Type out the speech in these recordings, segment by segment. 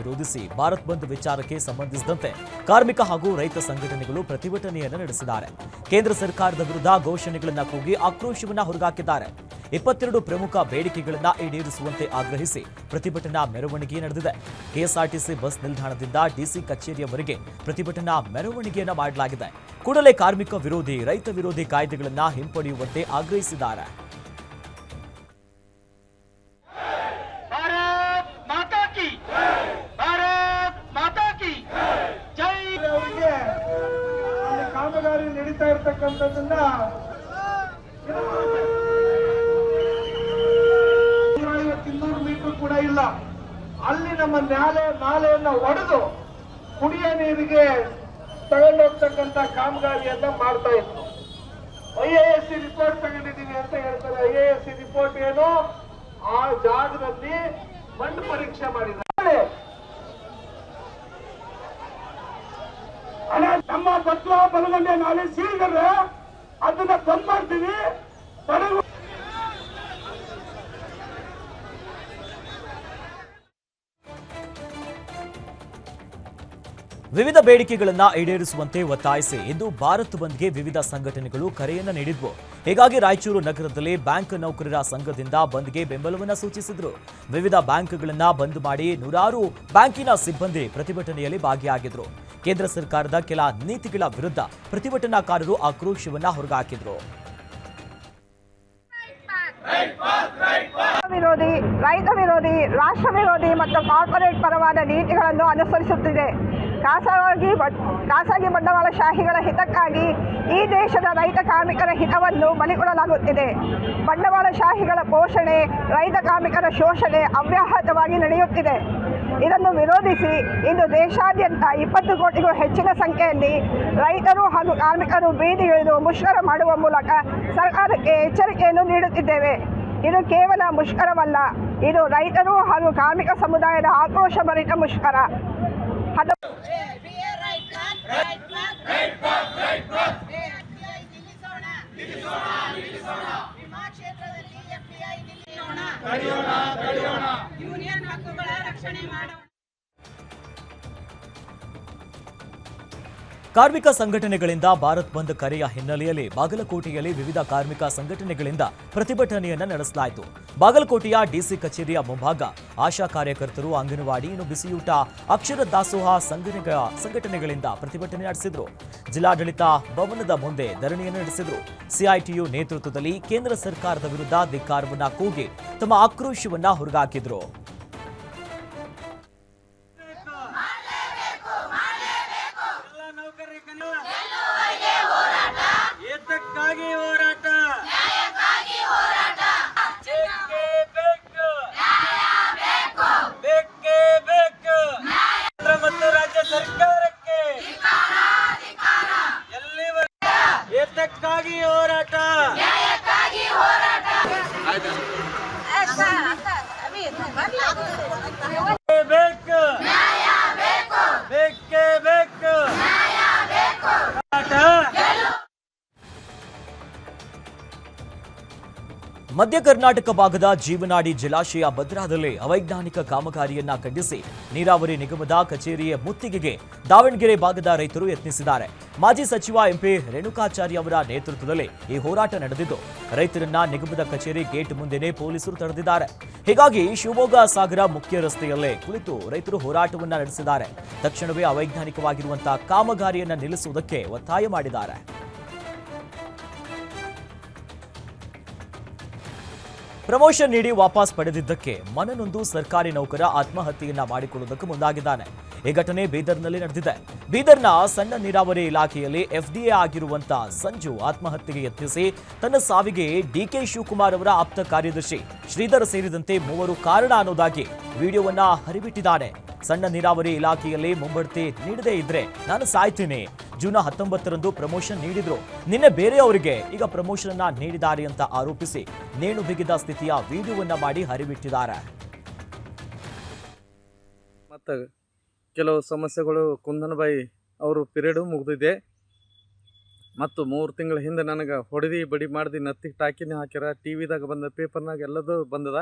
ವಿರೋಧಿಸಿ ಭಾರತ್ ಬಂದ್ ವಿಚಾರಕ್ಕೆ ಸಂಬಂಧಿಸಿದಂತೆ ಕಾರ್ಮಿಕ ಹಾಗೂ ರೈತ ಸಂಘಟನೆಗಳು ಪ್ರತಿಭಟನೆಯನ್ನು ನಡೆಸಿದ್ದಾರೆ. ಕೇಂದ್ರ ಸರ್ಕಾರದ ವಿರುದ್ಧ ಘೋಷಣೆಗಳನ್ನು ಕೂಗಿ ಆಕ್ರೋಶವನ್ನು ಹೊರಹಾಕಿದ್ದಾರೆ. 22 ಪ್ರಮುಖ ಬೇಡಿಕೆಗಳನ್ನು ಈಡೇರಿಸುವಂತೆ ಆಗ್ರಹಿಸಿ ಪ್ರತಿಭಟನಾ ಮೆರವಣಿಗೆ ನಡೆದಿದೆ. ಕೆಎಸ್ಆರ್ಟಿಸಿ ಬಸ್ ನಿಲ್ದಾಣದಿಂದ ಡಿಸಿ ಕಚೇರಿಯವರೆಗೆ ಪ್ರತಿಭಟನಾ ಮೆರವಣಿಗೆಯನ್ನು ಮಾಡಲಾಗಿದೆ. ಕೂಡಲೇ ಕಾರ್ಮಿಕ ವಿರೋಧಿ, ರೈತ ವಿರೋಧಿ ಕಾಯ್ದೆಗಳನ್ನು ಹಿಂಪಡೆಯುವಂತೆ ಆಗ್ರಹಿಸಿದ್ದಾರೆ. ಕಾಮಗಾರಿ ನಡೀತಾ ಇರತಕ್ಕಂಥದ್ದನ್ನ 200 ಮೀಟರ್ ಕೂಡ ಇಲ್ಲ, ಅಲ್ಲಿ ನಮ್ಮ ನಾಲೆಯನ್ನ ಒಡೆದು ಕುಡಿಯ ನೀರಿಗೆ ತಗೊಂಡೋಗ್ತಕ್ಕಂಥ ಕಾಮಗಾರಿಯನ್ನ ಮಾಡ್ತಾ ಇತ್ತು. IASC ರಿಪೋರ್ಟ್ ತಗೊಂಡಿದ್ದೀವಿ ಅಂತ ಹೇಳ್ತಾರೆ. IASC ರಿಪೋರ್ಟ್ ಏನು, ಆ ಜಾಗದಲ್ಲಿ ಮಣ್ಣು ಪರೀಕ್ಷೆ ಮಾಡಿದ್ದಾರೆ. ನಮ್ಮ ಬಟ್ಲ ಬಲಗಂಡೆ ನಾಳೆ ಸೀಳಿದ್ರೆ ಅದನ್ನ ಬಂದ್ ಮಾಡ್ತೀವಿ. ವಿವಿಧ ಬೇಡಿಕೆಗಳನ್ನು ಈಡೇರಿಸುವಂತೆ ಒತ್ತಾಯಿಸಿ ಇಂದು ಭಾರತ್ ಬಂದ್ಗೆ ವಿವಿಧ ಸಂಘಟನೆಗಳು ಕರೆಯನ್ನು ನೀಡಿದ್ವು. ಹೀಗಾಗಿ ರಾಯಚೂರು ನಗರದಲ್ಲಿ ಬ್ಯಾಂಕ್ ನೌಕರರ ಸಂಘದಿಂದ ಬಂದ್ಗೆ ಬೆಂಬಲವನ್ನು ಸೂಚಿಸಿದ್ರು. ವಿವಿಧ ಬ್ಯಾಂಕ್ಗಳನ್ನು ಬಂದ್ ಮಾಡಿ ನೂರಾರು ಬ್ಯಾಂಕಿನ ಸಿಬ್ಬಂದಿ ಪ್ರತಿಭಟನೆಯಲ್ಲಿ ಭಾಗಿಯಾಗಿದ್ರು. ಕೇಂದ್ರ ಸರ್ಕಾರದ ಕೆಲ ನೀತಿಗಳ ವಿರುದ್ಧ ಪ್ರತಿಭಟನಾಕಾರರು ಆಕ್ರೋಶವನ್ನ ಹೊರಹಾಕಿದ್ರು. ವಿರೋಧಿ, ರೈತ ವಿರೋಧಿ, ರಾಷ್ಟ್ರ ವಿರೋಧಿ ಮತ್ತು ಕಾರ್ಪೊರೇಟ್ ಪರವಾದ ನೀತಿಗಳನ್ನು ಅನುಸರಿಸುತ್ತಿದೆ. ಖಾಸಗಿ ಬಂಡವಾಳಶಾಹಿಗಳ ಹಿತಕ್ಕಾಗಿ ಈ ದೇಶದ ರೈತ ಕಾರ್ಮಿಕರ ಹಿತವನ್ನು ಬಲಿಕೊಡಲಾಗುತ್ತಿದೆ. ಬಂಡವಾಳಶಾಹಿಗಳ ಪೋಷಣೆ, ರೈತ ಕಾರ್ಮಿಕರ ಶೋಷಣೆ ಅವ್ಯಾಹತವಾಗಿ ನಡೆಯುತ್ತಿದೆ. ಇದನ್ನು ವಿರೋಧಿಸಿ ಇಂದು ದೇಶಾದ್ಯಂತ 20 ಕೋಟಿಗೂ ಹೆಚ್ಚಿನ ಸಂಖ್ಯೆಯಲ್ಲಿ ರೈತರು ಹಾಗೂ ಕಾರ್ಮಿಕರು ಬೀದಿಗಿಳಿದು ಮುಷ್ಕರ ಮಾಡುವ ಮೂಲಕ ಸರ್ಕಾರಕ್ಕೆ ಎಚ್ಚರಿಕೆಯನ್ನು ನೀಡುತ್ತಿದ್ದೇವೆ. ಇದು ಕೇವಲ ಮುಷ್ಕರವಲ್ಲ, ಇದು ರೈತರು ಹಾಗೂ ಕಾರ್ಮಿಕ ಸಮುದಾಯದ ಆಕ್ರೋಶಭರಿತ ಮುಷ್ಕರ. ಯೂನಿಯನ್ ಹಕ್ಕುಗಳ ರಕ್ಷಣೆ ಮಾಡೋಣ. ಕಾರ್ಮಿಕ ಸಂಘಟನೆಗಳಿಂದ ಭಾರತ್ ಬಂದ್ ಕರೆಯ ಹಿನ್ನೆಲೆಯಲ್ಲಿ ಬಾಗಲಕೋಟೆಯಲ್ಲಿ ವಿವಿಧ ಕಾರ್ಮಿಕ ಸಂಘಟನೆಗಳಿಂದ ಪ್ರತಿಭಟನೆಯನ್ನು ನಡೆಸಲಾಯಿತು. ಬಾಗಲಕೋಟೆಯ ಡಿಸಿ ಕಚೇರಿಯ ಮುಂಭಾಗ ಆಶಾ ಕಾರ್ಯಕರ್ತರು, ಅಂಗನವಾಡಿ, ಬಿಸಿಯೂಟ, ಅಕ್ಷರ ದಾಸೋಹ ಸಂಘಟನೆಗಳಿಂದ ಪ್ರತಿಭಟನೆ ನಡೆಸಿದರು. ಜಿಲ್ಲಾಡಳಿತ ಭವನದ ಮುಂದೆ ಧರಣಿಯನ್ನು ನಡೆಸಿದರು. ಸಿಐಟಿಯು ನೇತೃತ್ವದಲ್ಲಿ ಕೇಂದ್ರ ಸರ್ಕಾರದ ವಿರುದ್ಧ ಧಿಕ್ಕಾರವನ್ನ ಕೂಗಿ ತಮ್ಮ ಆಕ್ರೋಶವನ್ನ ಹೊರಹಾಕಿದ್ರು. ಮಧ್ಯ ಕರ್ನಾಟಕ ಭಾಗದ ಜೀವನಾಡಿ ಜಲಾಶಯ ಭದ್ರಾದಲ್ಲಿ ಅವೈಜ್ಞಾನಿಕ ಕಾಮಗಾರಿಯನ್ನ ಖಂಡಿಸಿ ನೀರಾವರಿ ನಿಗಮದ ಕಚೇರಿಯ ಮುತ್ತಿಗೆಗೆ ದಾವಣಗೆರೆ ಭಾಗದ ರೈತರು ಯತ್ನಿಸಿದ್ದಾರೆ. ಮಾಜಿ ಸಚಿವ ಎಂಪಿ ರೇಣುಕಾಚಾರ್ಯ ಅವರ ನೇತೃತ್ವದಲ್ಲಿ ಈ ಹೋರಾಟ ನಡೆದಿದ್ದು, ರೈತರನ್ನ ನಿಗಮದ ಕಚೇರಿ ಗೇಟ್ ಮುಂದೆನೇ ಪೊಲೀಸರು ತಡೆದಿದ್ದಾರೆ. ಹೀಗಾಗಿ ಶಿವಮೊಗ್ಗ ಸಾಗರ ಮುಖ್ಯ ರಸ್ತೆಯಲ್ಲೇ ಕುಳಿತು ರೈತರು ಹೋರಾಟವನ್ನ ನಡೆಸಿದ್ದಾರೆ. ತಕ್ಷಣವೇ ಅವೈಜ್ಞಾನಿಕವಾಗಿರುವಂತಹ ಕಾಮಗಾರಿಯನ್ನ ನಿಲ್ಲಿಸುವುದಕ್ಕೆ ಒತ್ತಾಯ ಮಾಡಿದ್ದಾರೆ. ಪ್ರಮೋಷನ್ ನೀಡಿ ವಾಪಸ್ ಪಡೆದಿದ್ದಕ್ಕೆ ಮನನೊಂದು ಸರ್ಕಾರಿ ನೌಕರ ಆತ್ಮಹತ್ಯೆಯನ್ನ ಮಾಡಿಕೊಳ್ಳುವುದಕ್ಕೆ ಮುಂದಾಗಿದ್ದಾನೆ. ಈ ಘಟನೆ ಬೀದರ್ನಲ್ಲಿ ನಡೆದಿದೆ. ಬೀದರ್ನ ಸಣ್ಣ ನೀರಾವರಿ ಇಲಾಖೆಯಲ್ಲಿ FDA ಆಗಿರುವಂತ ಸಂಜು ಆತ್ಮಹತ್ಯೆಗೆ ಯತ್ನಿಸಿ ತನ್ನ ಸಾವಿಗೆ DK ಶಿವಕುಮಾರ್ ಅವರ ಆಪ್ತ ಕಾರ್ಯದರ್ಶಿ ಶ್ರೀಧರ್ ಸೇರಿದಂತೆ 3 ಕಾರಣ ಅನ್ನೋದಾಗಿ ವಿಡಿಯೋವನ್ನ ಹರಿಬಿಟ್ಟಿದ್ದಾನೆ. ಸಣ್ಣ ನೀರಾವರಿ ಇಲಾಖೆಯಲ್ಲಿ ಮುಂಬಡ್ತಿ ನೀಡದೇ ಇದ್ರೆ ನಾನು ಸಾಯ್ತೀನಿ. ಜೂನ್ 19ರಂದು ಪ್ರಮೋಷನ್ ನೀಡಿದ್ರು. ನಿನ್ನೆ ಬೇರೆಯವರಿಗೆ ಈಗ ಪ್ರಮೋಷನ್ ಅನ್ನ ನೀಡಿದ್ದಾರೆ ಅಂತ ಆರೋಪಿಸಿ ನೇಣು ಬಿಗಿದ ಸ್ಥಿತಿಯ ವಿಡಿಯೋವನ್ನ ಮಾಡಿ ಹರಿಬಿಟ್ಟಿದ್ದಾರೆ. ಮತ್ತು ಕೆಲವು ಸಮಸ್ಯೆಗಳು ಕುಂದನಬಾಯಿ ಅವರು ಪಿರಿಯಡು ಮುಗಿದಿದೆ ಮತ್ತು 3 ತಿಂಗಳ ಹಿಂದೆ ನನಗೆ ಹೊಡೆದು ಬಡಿ ಮಾಡ್ದು ನತ್ತಿಗೆ ಟಾಕಿನೇ ಹಾಕ್ಯಾರ. ಟಿವಿದಾಗ ಬಂದ, ಪೇಪರ್ನಾಗ ಎಲ್ಲದೂ ಬಂದದ.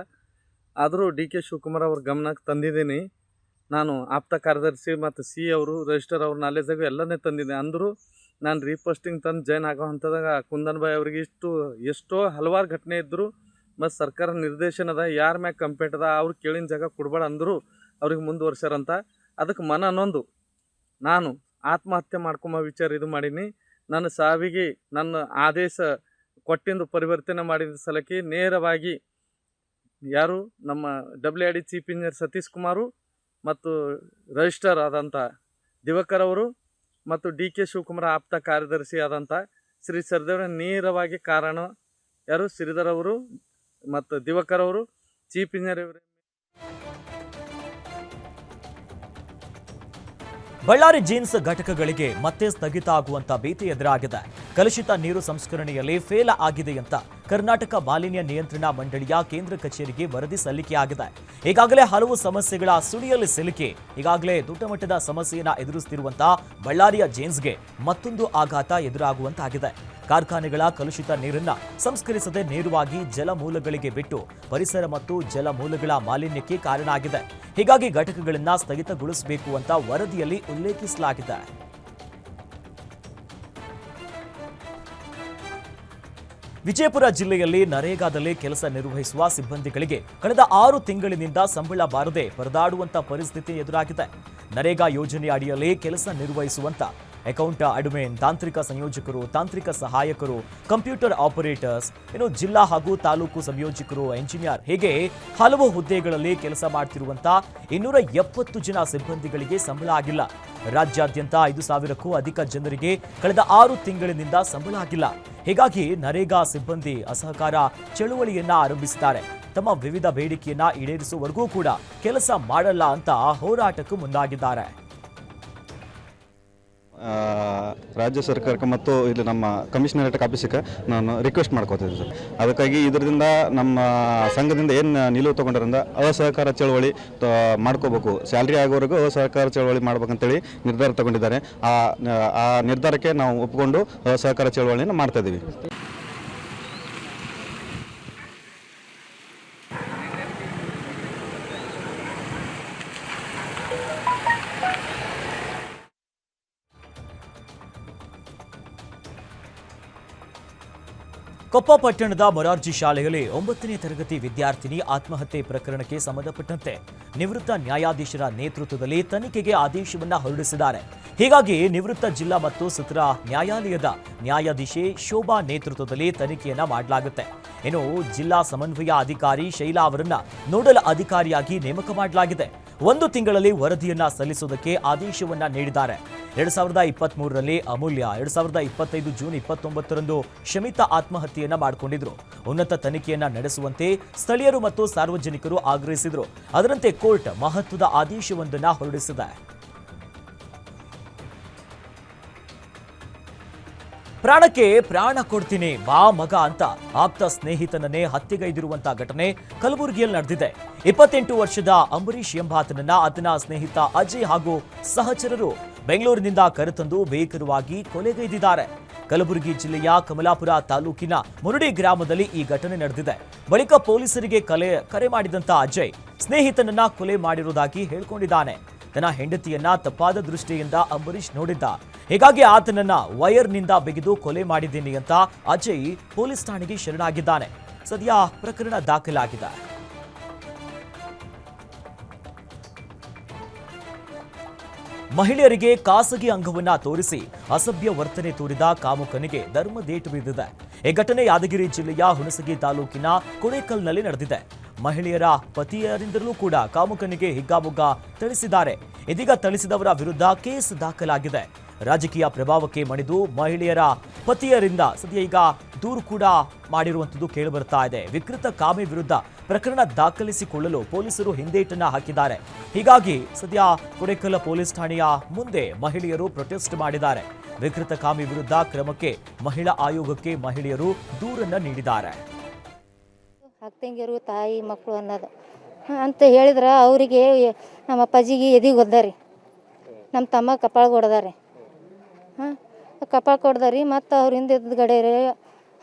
ಆದರೂ DK ಶಿವಕುಮಾರ್ ಅವ್ರ ಗಮನಕ್ಕೆ ತಂದಿದ್ದೀನಿ. ನಾನು ಆಪ್ತ ಕಾರ್ಯದರ್ಶಿ ಮತ್ತು ಸಿ ಅವರು ರಿಜಿಸ್ಟರ್ ಅವ್ರ ನಾಲೆಜಾಗೂ ಎಲ್ಲನೇ ತಂದಿದ್ದೆ. ಅಂದರೂ ನಾನು ರೀಪೋಸ್ಟಿಂಗ್ ತಂದು ಜಾಯ್ನ್ ಆಗೋ ಹಂತದಾಗ ಕುಂದನ್ಬಾಯಿ ಅವ್ರಿಗೆ ಎಷ್ಟೋ ಹಲವಾರು ಘಟನೆ ಇದ್ದರು. ಮತ್ತು ಸರ್ಕಾರ ನಿರ್ದೇಶನದ ಯಾರ ಮ್ಯಾಗ ಕಂಪ್ಲೇಂಟ್ ಅದ ಅವ್ರು ಕೇಳಿನ ಜಾಗ ಕೊಡ್ಬೇಡ ಅಂದರು ಅವ್ರಿಗೆ ಮುಂದುವರ್ಸ್ಯಾರಂತ. ಅದಕ್ಕೆ ಮನನೊಂದು ನಾನು ಆತ್ಮಹತ್ಯೆ ಮಾಡ್ಕೊಂಬ ವಿಚಾರ ಇದು ಮಾಡೀನಿ. ನನ್ನ ಸಾವಿಗೆ ನನ್ನ ಆದೇಶ ಕೊಟ್ಟಿಂದು ಪರಿವರ್ತನೆ ಮಾಡಿದ ಸಲಕ್ಕೆ ನೇರವಾಗಿ ಯಾರು ನಮ್ಮ WID chief engineer Satish Kumar ಮತ್ತು ರಿಜಿಸ್ಟರ್ ಆದಂಥ ದಿವಾಕರ್ ಅವರು ಮತ್ತು DK ಶಿವಕುಮಾರ ಆಪ್ತ ಕಾರ್ಯದರ್ಶಿ ಆದಂಥ ಶ್ರೀ ಸರ್ದೇವರ ನೇರವಾಗಿ ಕಾರಣ ಯಾರು ಶ್ರೀಧರ್ ಅವರು ಮತ್ತು ದಿವಾಕರ್ ಅವರು ಚೀಫ್ ಇಂಜಿನಿಯರ್ ಇವರು. ಬಳ್ಳಾರಿ ಜೀನ್ಸ್ ಘಟಕಗಳಿಗೆ ಮತ್ತೆ ಸ್ಥಗಿತ ಆಗುವಂತ ಭೀತಿ ಎದುರಾಗಿದೆ. ಕಲುಷಿತ ನೀರು ಸಂಸ್ಕರಣೆಯಲ್ಲಿ ಫೇಲ್ ಆಗಿದೆ ಅಂತ ಕರ್ನಾಟಕ ಮಾಲಿನ್ಯ ನಿಯಂತ್ರಣ ಮಂಡಳಿಯ ಕೇಂದ್ರ ಕಚೇರಿಗೆ ವರದಿ ಸಲ್ಲಿಕೆಯಾಗಿದೆ. ಈಗಾಗಲೇ ಹಲವು ಸಮಸ್ಯೆಗಳ ಸುಳಿಯಲ್ಲಿ ಸಿಲುಕಿ ಈಗಾಗಲೇ ದೊಡ್ಡ ಮಟ್ಟದ ಸಮಸ್ಯೆಯನ್ನ ಎದುರಿಸುತ್ತಿರುವಂತಹ ಬಳ್ಳಾರಿಯ ಜೀನ್ಸ್ಗೆ ಮತ್ತೊಂದು ಆಘಾತ ಎದುರಾಗುವಂತಾಗಿದೆ. ಕಾರ್ಖಾನೆಗಳ ಕಲುಷಿತ ನೀರನ್ನ ಸಂಸ್ಕರಿಸದೆ ನೇರವಾಗಿ ಜಲಮೂಲಗಳಿಗೆ ಬಿಟ್ಟು ಪರಿಸರ ಮತ್ತು ಜಲಮೂಲಗಳ ಮಾಲಿನ್ಯಕ್ಕೆ ಕಾರಣ ಆಗಿದೆ. ಹೀಗಾಗಿ ಘಟಕಗಳನ್ನ ಸ್ಥಗಿತಗೊಳಿಸಬೇಕು ಅಂತ ವರದಿಯಲ್ಲಿ ಉಲ್ಲೇಖಿಸಲಾಗಿದೆ. ವಿಜಯಪುರ ಜಿಲ್ಲೆಯಲ್ಲಿ ನರೇಗಾದಲ್ಲಿ ಕೆಲಸ ನಿರ್ವಹಿಸುವ ಸಿಬ್ಬಂದಿಗಳಿಗೆ ಕಳೆದ 6 ತಿಂಗಳಿನಿಂದ ಸಂಬಳ ಬಾರದೆ ಪರದಾಡುವಂತ ಪರಿಸ್ಥಿತಿ ಎದುರಾಗಿದೆ. ನರೇಗಾ ಯೋಜನೆ ಅಡಿಯಲ್ಲಿ ಕೆಲಸ ನಿರ್ವಹಿಸುವಂತ ಅಕೌಂಟ್ ಅಡ್ಮಿನ್, ತಾಂತ್ರಿಕ ಸಂಯೋಜಕರು, ತಾಂತ್ರಿಕ ಸಹಾಯಕರು, ಕಂಪ್ಯೂಟರ್ ಆಪರೇಟರ್ಸ್, ಜಿಲ್ಲಾ ಹಾಗೂ ತಾಲೂಕು ಸಂಯೋಜಕರು, ಎಂಜಿನಿಯರ್ ಹೀಗೆ ಹಲವು ಹುದ್ದೆಗಳಲ್ಲಿ ಕೆಲಸ ಮಾಡ್ತಿರುವಂತ 270 ಜನ ಸಿಬ್ಬಂದಿಗಳಿಗೆ ಸಂಬಳ ಆಗಿಲ್ಲ. ರಾಜ್ಯಾದ್ಯಂತ 5,000ಕ್ಕೂ ಅಧಿಕ ಜನರಿಗೆ ಕಳೆದ 6 ತಿಂಗಳಿನಿಂದ ಸಂಬಳ ಆಗಿಲ್ಲ. ಹೀಗಾಗಿ ನರೇಗಾ ಸಿಬ್ಬಂದಿ ಅಸಹಕಾರ ಚಳುವಳಿಯನ್ನ ಆರಂಭಿಸಿದ್ದಾರೆ. ತಮ್ಮ ವಿವಿಧ ಬೇಡಿಕೆಯನ್ನ ಈಡೇರಿಸುವವರೆಗೂ ಕೂಡ ಕೆಲಸ ಮಾಡಲ್ಲ ಅಂತ ಹೋರಾಟಕ್ಕೂ ಮುಂದಾಗಿದ್ದಾರೆ. ರಾಜ್ಯ ಸರ್ಕಾರಕ್ಕೆ ಮತ್ತು ಇಲ್ಲಿ ನಮ್ಮ ಕಮಿಷನರೇಟ್ ಆಫೀಸಿಗೆ ನಾನು ರಿಕ್ವೆಸ್ಟ್ ಮಾಡ್ಕೋತಿದ್ದೆ ಸರ್. ಅದಕ್ಕಾಗಿ ಇದರಿಂದ ನಮ್ಮ ಸಂಘದಿಂದ ಏನು ನಿಲುವು ತೊಗೊಂಡ್ರಿಂದ ಅಸಹಕಾರ ಚಳವಳಿ ಮಾಡ್ಕೋಬೇಕು, ಸ್ಯಾಲ್ರಿ ಆಗೋವರೆಗೂ ಅಸಹಕಾರ ಚಳವಳಿ ಮಾಡ್ಬೇಕಂತೇಳಿ ನಿರ್ಧಾರ ತಗೊಂಡಿದ್ದಾರೆ. ಆ ನಿರ್ಧಾರಕ್ಕೆ ನಾವು ಒಪ್ಪಿಕೊಂಡು ಅಸಹಕಾರ ಚಳವಳಿಯನ್ನು ಮಾಡ್ತಾ ಇದ್ದೀವಿ. ಕೊಪ್ಪ ಪಟ್ಟಣದ ಮೊರಾರ್ಜಿ ಶಾಲೆಯಲ್ಲಿ 9ನೇ ತರಗತಿ ವಿದ್ಯಾರ್ಥಿನಿ ಆತ್ಮಹತ್ಯೆ ಪ್ರಕರಣಕ್ಕೆ ಸಂಬಂಧಪಟ್ಟಂತೆ ನಿವೃತ್ತ ನ್ಯಾಯಾಧೀಶರ ನೇತೃತ್ವದಲ್ಲಿ ತನಿಖೆಗೆ ಆದೇಶವನ್ನ ಹೊರಡಿಸಿದ್ದಾರೆ. ಹೀಗಾಗಿ ನಿವೃತ್ತ ಜಿಲ್ಲಾ ಮತ್ತು ಸತ್ರ ನ್ಯಾಯಾಲಯದ ನ್ಯಾಯಾಧೀಶೆ ಶೋಭಾ ನೇತೃತ್ವದಲ್ಲಿ ತನಿಖೆಯನ್ನ ಮಾಡಲಾಗುತ್ತೆ. ಇನ್ನು ಜಿಲ್ಲಾ ಸಮನ್ವಯ ಅಧಿಕಾರಿ ಶೈಲಾ ಅವರನ್ನ ನೋಡಲ್ ಅಧಿಕಾರಿಯಾಗಿ ನೇಮಕ ಮಾಡಲಾಗಿದೆ. 1 ತಿಂಗಳಲ್ಲಿ ವರದಿಯನ್ನ ಸಲ್ಲಿಸುವುದಕ್ಕೆ ಆದೇಶವನ್ನ ನೀಡಿದ್ದಾರೆ. 2023ರಲ್ಲಿ ಅಮೂಲ್ಯ, 2025 ಜೂನ್ 29ರಂದು ಶಮಿತಾ ಆತ್ಮಹತ್ಯೆಯನ್ನ ಮಾಡಿಕೊಂಡಿದ್ರು. ಉನ್ನತ ತನಿಖೆಯನ್ನ ನಡೆಸುವಂತೆ ಸ್ಥಳೀಯರು ಮತ್ತು ಸಾರ್ವಜನಿಕರು ಆಗ್ರಹಿಸಿದ್ರು. ಅದರಂತೆ ಕೋರ್ಟ್ ಮಹತ್ವದ ಆದೇಶವೊಂದನ್ನ ಹೊರಡಿಸಿದೆ. ಪ್ರಾಣಕ್ಕೆ ಪ್ರಾಣ ಕೊಡ್ತೀನಿ ಬಾ ಮಗ ಅಂತ ಆಪ್ತ ಸ್ನೇಹಿತನನ್ನೇ ಹತ್ಯೆಗೈದಿರುವಂತಹ ಘಟನೆ ಕಲಬುರಗಿಯಲ್ಲಿ ನಡೆದಿದೆ. 28 ವರ್ಷದ ಅಂಬರೀಶ್ ಎಂಬಾತನನ್ನ ಆತನ ಸ್ನೇಹಿತ ಅಜಯ್ ಹಾಗೂ ಸಹಚರರು ಬೆಂಗಳೂರಿನಿಂದ ಕರೆತಂದು ಭೀಕರವಾಗಿ ಕೊಲೆಗೈದಿದ್ದಾರೆ. ಕಲಬುರಗಿ ಜಿಲ್ಲೆಯ ಕಮಲಾಪುರ ತಾಲೂಕಿನ ಮುರುಡಿ ಗ್ರಾಮದಲ್ಲಿ ಈ ಘಟನೆ ನಡೆದಿದೆ. ಬಳಿಕ ಪೊಲೀಸರಿಗೆ ಕರೆ ಮಾಡಿದಂತ ಅಜಯ್ ಸ್ನೇಹಿತನನ್ನ ಕೊಲೆ ಮಾಡಿರುವುದಾಗಿ ಹೇಳಿಕೊಂಡಿದ್ದಾನೆ. ತನ್ನ ಹೆಂಡತಿಯನ್ನ ತಪ್ಪಾದ ದೃಷ್ಟಿಯಿಂದ ಅಂಬರೀಶ್ ನೋಡಿದ್ದ. ಹೀಗಾಗಿ ಆತನನ್ನ ವೈರ್ನಿಂದ ಬಿಗಿದು ಕೊಲೆ ಮಾಡಿದ್ದೀನಿ ಅಂತ ಅಜಯ್ ಪೊಲೀಸ್ ಠಾಣೆಗೆ ಶರಣಾಗಿದ್ದಾನೆ. ಸದ್ಯ ಪ್ರಕರಣ ದಾಖಲಾಗಿದೆ. ಮಹಿಳೆಯರಿಗೆ ಖಾಸಗಿ ಅಂಗವನ್ನ ತೋರಿಸಿ ಅಸಭ್ಯ ವರ್ತನೆ ತೋರಿದ ಕಾಮುಕನಿಗೆ ಧರ್ಮದೇಟು ಬಿದ್ದಿದೆ. ಈ ಘಟನೆ ಯಾದಗಿರಿ ಜಿಲ್ಲೆಯ ಹುಣಸಗಿ ತಾಲೂಕಿನ ಕೊಡೇಕಲ್ನಲ್ಲಿ ನಡೆದಿದೆ. ಮಹಿಳೆಯರ ಪತಿಯರಿಂದಲೂ ಕೂಡ ಕಾಮುಕನಿಗೆ ಹಿಗ್ಗಾಮುಗ್ಗಾ ಥಳಿಸಿದ್ದಾರೆ. ಇದೀಗ ಥಳಿಸಿದವರ ವಿರುದ್ಧ ಕೇಸ್ ದಾಖಲಾಗಿದೆ. ರಾಜಕೀಯ ಪ್ರಭಾವಕ್ಕೆ ಮಣಿದು ಮಹಿಳೆಯರ ಪತಿಯರಿಂದ ಸದ್ಯ ಈಗ ದೂರು ಕೂಡ ಮಾಡಿರುವಂಥದ್ದು ಕೇಳಿಬರ್ತಾ ಇದೆ. ವಿಕೃತ ಕಾಮೆ ವಿರುದ್ಧ ಪ್ರಕರಣ ದಾಖಲಿಸಿಕೊಳ್ಳಲು ಪೊಲೀಸರು ಹಿಂದೇಟನ್ನ ಹಾಕಿದ್ದಾರೆ. ಹೀಗಾಗಿ ಸದ್ಯ ಕೊಡೇಕಲ್ ಪೊಲೀಸ್ ಠಾಣೆಯ ಮುಂದೆ ಮಹಿಳೆಯರು ಪ್ರೊಟೆಸ್ಟ್ ಮಾಡಿದ್ದಾರೆ. ವಿಕೃತ ಕಾಮೆ ವಿರುದ್ಧ ಕ್ರಮಕ್ಕೆ ಮಹಿಳಾ ಆಯೋಗಕ್ಕೆ ಮಹಿಳೆಯರು ದೂರನ್ನ ನೀಡಿದ್ದಾರೆ. ಅಕ್ಕಂಗಿರು ತಾಯಿ ಮಕ್ಕಳು ಅನ್ನೋದು ಅಂತ ಹೇಳಿದ್ರೆ ಅವರಿಗೆ ನಮ್ಮ ಅಪ್ಪಾಜಿಗೆ ಎದಿಗೆ ಒದ್ದಾರಿ, ನಮ್ಮ ತಮ್ಮ ಕಪಾಳ ಕೊಡ್ದಾರೆ. ಕಪಾಳ ಕೊಡ್ದಾರಿ. ಮತ್ತು ಅವ್ರ ಹಿಂದೆ ಗಡೆ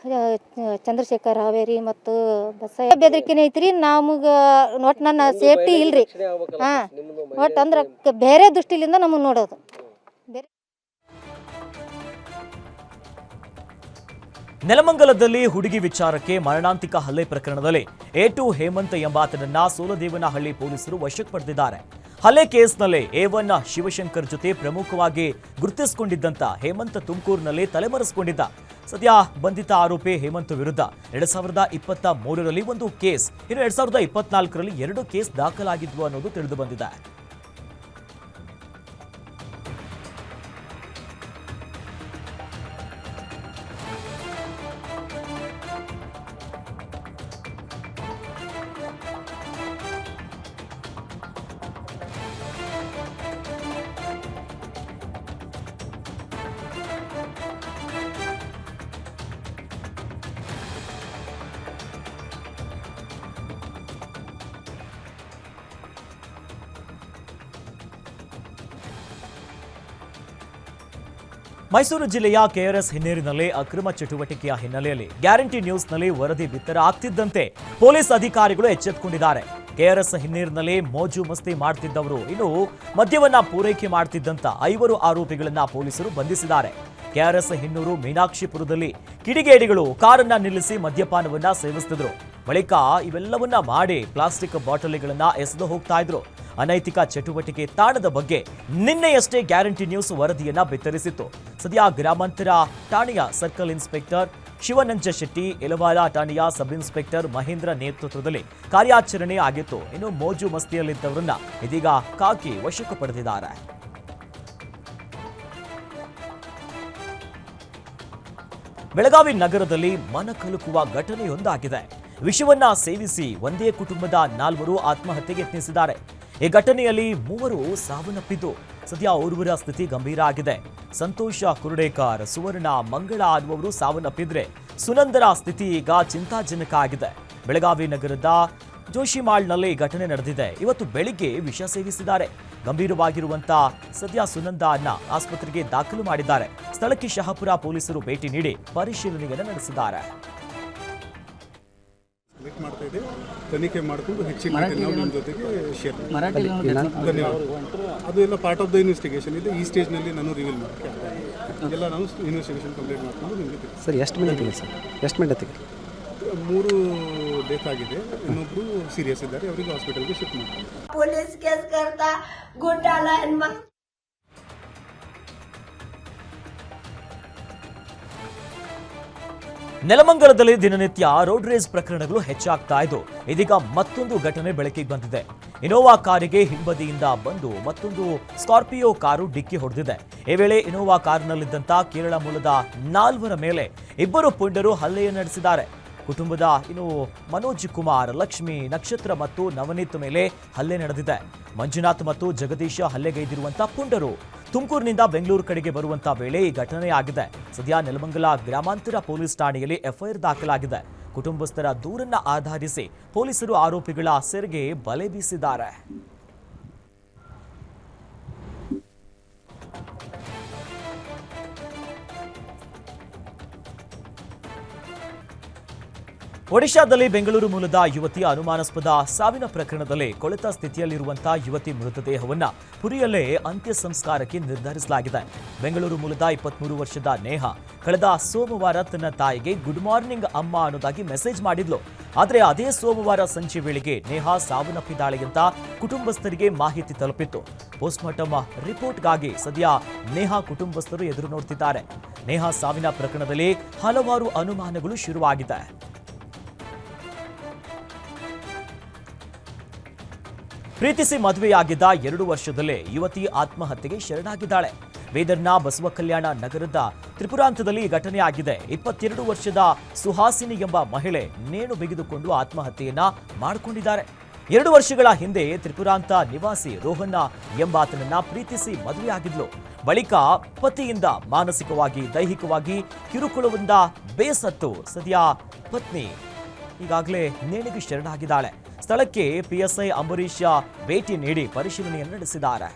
ಚಂದ್ರಶೇಖರ್ ಹಾವೇರಿ ಮತ್ತು ಬಸಯ್ಯ ಬೆದರಿಕೆನೇ ಐತ್ರಿ. ನಮಗೆ ಒಟ್ಟು ನನ್ನ ಸೇಫ್ಟಿ ಇಲ್ರಿ. ಹಾಂ, ಒಟ್ಟು ಅಂದ್ರೆ ಬೇರೆ ದೃಷ್ಟಿಲಿಂದ ನಮಗೆ ನೋಡೋದು ಬೇರೆ. ನೆಲಮಂಗಲದಲ್ಲಿ ಹುಡುಗಿ ವಿಚಾರಕ್ಕೆ ಮರಣಾಂತಿಕ ಹಲ್ಲೆ ಪ್ರಕರಣದಲ್ಲಿ A2 ಹೇಮಂತ್ ಎಂಬಾತನನ್ನ ಸೋಲದೇವನಹಳ್ಳಿ ಪೊಲೀಸರು ವಶಕ್ಕೆ ಪಡೆದಿದ್ದಾರೆ. ಹಲ್ಲೆ ಕೇಸ್ನಲ್ಲಿ A1 ಶಿವಶಂಕರ್ ಜೊತೆ ಪ್ರಮುಖವಾಗಿ ಗುರುತಿಸಿಕೊಂಡಿದ್ದಂತ ಹೇಮಂತ್ ತುಮಕೂರಿನಲ್ಲಿ ತಲೆಮರೆಸಿಕೊಂಡಿದ್ದ. ಸದ್ಯ ಬಂಧಿತ ಆರೋಪಿ ಹೇಮಂತ್ ವಿರುದ್ಧ 2023ರಲ್ಲಿ ಒಂದು ಕೇಸ್, ಇನ್ನು 2024ರಲ್ಲಿ 2 ಕೇಸ್ ದಾಖಲಾಗಿದ್ವು ಅನ್ನೋದು ತಿಳಿದು ಬಂದಿದೆ. ಮೈಸೂರು ಜಿಲ್ಲೆಯ KRS ಹಿನ್ನೀರಿನಲ್ಲಿ ಅಕ್ರಮ ಚಟುವಟಿಕೆಯ ಹಿನ್ನೆಲೆಯಲ್ಲಿ ಗ್ಯಾರಂಟಿ ನ್ಯೂಸ್ನಲ್ಲಿ ವರದಿ ಬಿತ್ತರ ಆಗ್ತಿದ್ದಂತೆ ಪೊಲೀಸ್ ಅಧಿಕಾರಿಗಳು ಎಚ್ಚೆತ್ತುಕೊಂಡಿದ್ದಾರೆ. KRS ಹಿನ್ನೀರಿನಲ್ಲಿ ಮೋಜು ಮಸ್ತಿ ಮಾಡ್ತಿದ್ದವರು ಇನ್ನು ಮದ್ಯವನ್ನ ಪೂರೈಕೆ ಮಾಡ್ತಿದ್ದಂತ 5 ಆರೋಪಿಗಳನ್ನ ಪೊಲೀಸರು ಬಂಧಿಸಿದ್ದಾರೆ. KRS ಹಿನ್ನೂರು ಮೀನಾಕ್ಷಿಪುರದಲ್ಲಿ ಕಿಡಿಗೇಡಿಗಳು ಕಾರನ್ನ ನಿಲ್ಲಿಸಿ ಮದ್ಯಪಾನವನ್ನ ಸೇವಿಸುತ್ತಿದ್ರು. ಬಳಿಕ ಇವೆಲ್ಲವನ್ನ ಮಾಡಿ ಪ್ಲಾಸ್ಟಿಕ್ ಬಾಟಲಿಗಳನ್ನ ಎಸೆದು ಹೋಗ್ತಾ ಇದ್ರು. ಅನೈತಿಕ ಚಟುವಟಿಕೆ ತಾಣದ ಬಗ್ಗೆ ನಿನ್ನೆಯಷ್ಟೇ ಗ್ಯಾರಂಟಿ ನ್ಯೂಸ್ ವರದಿಯನ್ನ ಬಿತ್ತರಿಸಿತ್ತು. ಸದ್ಯ ಗ್ರಾಮಾಂತರ ಠಾಣೆಯ ಸರ್ಕಲ್ ಇನ್ಸ್ಪೆಕ್ಟರ್ ಶಿವನಂಜ ಶೆಟ್ಟಿ, ಎಲವಾಲ ಠಾಣೆಯ ಸಬ್ ಇನ್ಸ್ಪೆಕ್ಟರ್ ಮಹೇಂದ್ರ ನೇತೃತ್ವದಲ್ಲಿ ಕಾರ್ಯಾಚರಣೆ ಆಗಿತ್ತು. ಇನ್ನು ಮೋಜು ಮಸ್ತಿಯಲ್ಲಿದ್ದವರನ್ನ ಇದೀಗ ಕಾಕಿ ವಶಕ್ಕೆ ಪಡೆದಿದ್ದಾರೆ. ಬೆಳಗಾವಿ ನಗರದಲ್ಲಿ ಮನಕಲುಕುವ ಘಟನೆಯೊಂದಾಗಿದೆ. ವಿಷವನ್ನ ಸೇವಿಸಿ ಒಂದೇ ಕುಟುಂಬದ 4 ಆತ್ಮಹತ್ಯೆಗೆ ಯತ್ನಿಸಿದ್ದಾರೆ. ಈ ಘಟನೆಯಲ್ಲಿ 3 ಸಾವನ್ನಪ್ಪಿದ್ದು, ಸದ್ಯ ಓರ್ವರ ಸ್ಥಿತಿ ಗಂಭೀರ ಆಗಿದೆ. ಸಂತೋಷ ಕುರುಡೇಕರ್, ಸುವರ್ಣ, ಮಂಗಳ ಅನ್ನುವರು ಸಾವನ್ನಪ್ಪಿದ್ರೆ ಸುನಂದರ ಸ್ಥಿತಿ ಈಗ ಚಿಂತಾಜನಕ ಆಗಿದೆ. ಬೆಳಗಾವಿ ನಗರದ ಜೋಶಿಮಾಳ್ನಲ್ಲಿ ಘಟನೆ ನಡೆದಿದೆ. ಇವತ್ತು ಬೆಳಿಗ್ಗೆ ವಿಷ ಸೇವಿಸಿದ್ದಾರೆ. ಗಂಭೀರವಾಗಿರುವಂತ ಸದ್ಯ ಸುನಂದನ್ನ ಆಸ್ಪತ್ರೆಗೆ ದಾಖಲು ಮಾಡಿದ್ದಾರೆ. ಸ್ಥಳಕ್ಕೆ ಶಹಾಪುರ ಪೊಲೀಸರು ಭೇಟಿ ನೀಡಿ ಪರಿಶೀಲನೆಯನ್ನು ನಡೆಸಿದ್ದಾರೆ. ಮಾಡ್ತಾ ಇದೆ, ತನಿಖೆ ಮಾಡಿಕೊಂಡು ಹೆಚ್ಚಿನ ನಾವು ನಿಮ್ಮ ಜೊತೆಗೆ ಶೇರ್ ಧನ್ಯವಾದ. ಅದು ಎಲ್ಲ ಪಾರ್ಟ್ ಆಫ್ ದ ಇನ್ವೆಸ್ಟಿಗೇಷನ್ ಇದೆ. ಈ ಸ್ಟೇಜ್ನಲ್ಲಿ ನಾನು ರಿವೀಲ್ ಮಾಡೋಕ್ಕೆ ಎಲ್ಲ ನಾನು ಇನ್ವೆಸ್ಟಿಗೇಷನ್ ಕಂಪ್ಲೀಟ್ ಮಾಡಿಕೊಂಡು ನಿಮಗೆ ಸರ್. ಎಷ್ಟು ಮಂದಿ ಸರ್? ಎಷ್ಟು ಮಂದಿ 3 ಡೆತ್ ಆಗಿದೆ, ಇನ್ನೊಬ್ರು ಸೀರಿಯಸ್ ಇದ್ದಾರೆ, ಅವರಿಗೆ ಹಾಸ್ಪಿಟಲ್ಗೆ ಶಿಫ್ಟ್ ಮಾಡ್ತಾರೆ. ಪೊಲೀಸ್ ಕೇಸ್ करता घोटाला ನೆಲಮಂಗಲದಲ್ಲಿ ದಿನನಿತ್ಯ ರೋಡ್ ರೇಸ್ ಪ್ರಕರಣಗಳು ಹೆಚ್ಚಾಗ್ತಾ ಇದ್ದು, ಇದೀಗ ಮತ್ತೊಂದು ಘಟನೆ ಬೆಳಕಿಗೆ ಬಂದಿದೆ. ಇನೋವಾ ಕಾರಿಗೆ ಹಿಂಬದಿಯಿಂದ ಬಂದು ಮತ್ತೊಂದು ಸ್ಕಾರ್ಪಿಯೋ ಕಾರು ಡಿಕ್ಕಿ ಹೊಡೆದಿದೆ. ಈ ವೇಳೆ ಇನೋವಾ ಕಾರಿನಲ್ಲಿದ್ದಂಥ ಕೇರಳ ಮೂಲದ 4 ಮೇಲೆ 2 ಪುಂಡರು ಹಲ್ಲೆಯನ್ನು ನಡೆಸಿದ್ದಾರೆ. ಕುಟುಂಬದ ಮನೋಜ್ ಕುಮಾರ್, ಲಕ್ಷ್ಮಿ, ನಕ್ಷತ್ರ ಮತ್ತು ನವನೀತ್ ಮೇಲೆ ಹಲ್ಲೆ ನಡೆದಿದೆ. ಮಂಜುನಾಥ್ ಮತ್ತು ಜಗದೀಶ ಹಲ್ಲೆಗೈದಿರುವಂಥ ಪುಂಡರು ತುಮಕೂರಿನಿಂದ ಬೆಂಗಳೂರು ಕಡೆಗೆ ಬರುವಂತ ವೇಳೆ ಈ ಘಟನೆ ಆಗಿದೆ. ಸದ್ಯ ನೆಲಮಂಗಲ ಗ್ರಾಮಾಂತರ ಪೊಲೀಸ್ ಠಾಣೆಯಲ್ಲಿ FIR ದಾಖಲಾಗಿದೆ. ಕುಟುಂಬಸ್ಥರ ದೂರನ್ನ ಆಧರಿಸಿ ಪೊಲೀಸರು ಆರೋಪಿಗಳ ಸೆರೆಗೆ ಬಲೆ ಬೀಸಿದ್ದಾರೆ. ಒಡಿಶಾದಲ್ಲಿ ಬೆಂಗಳೂರು ಮೂಲದ ಯುವತಿಯ ಅನುಮಾನಾಸ್ಪದ ಸಾವಿನ ಪ್ರಕರಣದಲ್ಲಿ ಕೊಳೆತ ಸ್ಥಿತಿಯಲ್ಲಿರುವಂತಹ ಯುವತಿ ಮೃತದೇಹವನ್ನ ಪುರಿಯಲ್ಲೇ ಅಂತ್ಯ ಸಂಸ್ಕಾರಕ್ಕೆ ನಿರ್ಧರಿಸಲಾಗಿದೆ. ಬೆಂಗಳೂರು ಮೂಲದ 23 ವರ್ಷದ ನೇಹ ಕಳೆದ ಸೋಮವಾರ ತನ್ನ ತಾಯಿಗೆ ಗುಡ್ ಮಾರ್ನಿಂಗ್ ಅಮ್ಮ ಅನ್ನೋದಾಗಿ ಮೆಸೇಜ್ ಮಾಡಿದ್ಲು. ಆದರೆ ಅದೇ ಸೋಮವಾರ ಸಂಜೆ ವೇಳೆಗೆ ನೇಹ ಸಾವನ್ನಪ್ಪಿದ್ದಾಳೆ ಅಂತ ಕುಟುಂಬಸ್ಥರಿಗೆ ಮಾಹಿತಿ ತಲುಪಿತ್ತು. ಪೋಸ್ಟ್ಮಾರ್ಟಮ್ ರಿಪೋರ್ಟ್ಗಾಗಿ ಸದ್ಯ ನೇಹ ಕುಟುಂಬಸ್ಥರು ಎದುರು ನೋಡ್ತಿದ್ದಾರೆ. ನೇಹ ಸಾವಿನ ಪ್ರಕರಣದಲ್ಲಿ ಹಲವಾರು ಅನುಮಾನಗಳು ಶುರುವಾಗಿದೆ. ಪ್ರೀತಿಸಿ ಮದುವೆಯಾಗಿದ್ದ 2 ವರ್ಷದಲ್ಲೇ ಯುವತಿ ಆತ್ಮಹತ್ಯೆಗೆ ಶರಣಾಗಿದ್ದಾಳೆ. ಬೀದರ್ನ ಬಸವ ಕಲ್ಯಾಣ ನಗರದ ತ್ರಿಪುರಾಂತದಲ್ಲಿ ಈ ಘಟನೆ ಆಗಿದೆ. 22 ವರ್ಷದ ಸುಹಾಸಿನಿ ಎಂಬ ಮಹಿಳೆ ನೇಣು ಬಿಗಿದುಕೊಂಡು ಆತ್ಮಹತ್ಯೆಯನ್ನ ಮಾಡಿಕೊಂಡಿದ್ದಾರೆ. 2 ವರ್ಷಗಳ ಹಿಂದೆ ತ್ರಿಪುರಾಂತ ನಿವಾಸಿ ರೋಹನ್ನ ಎಂಬಾತನನ್ನ ಪ್ರೀತಿಸಿ ಮದುವೆಯಾಗಿದ್ಲು. ಬಳಿಕ ಪತಿಯಿಂದ ಮಾನಸಿಕವಾಗಿ, ದೈಹಿಕವಾಗಿ ಕಿರುಕುಳದಿಂದ ಬೇಸತ್ತು ಸದ್ಯ ಪತ್ನಿ ಈಗಾಗಲೇ ನೇಣಿಗೆ ಶರಣಾಗಿದ್ದಾಳೆ. ಸ್ಥಳಕ್ಕೆ PSI ಅಂಬರೀಷ್ ಭೇಟಿ ನೀಡಿ ಪರಿಶೀಲನೆಯನ್ನು ನಡೆಸಿದ್ದಾರೆ.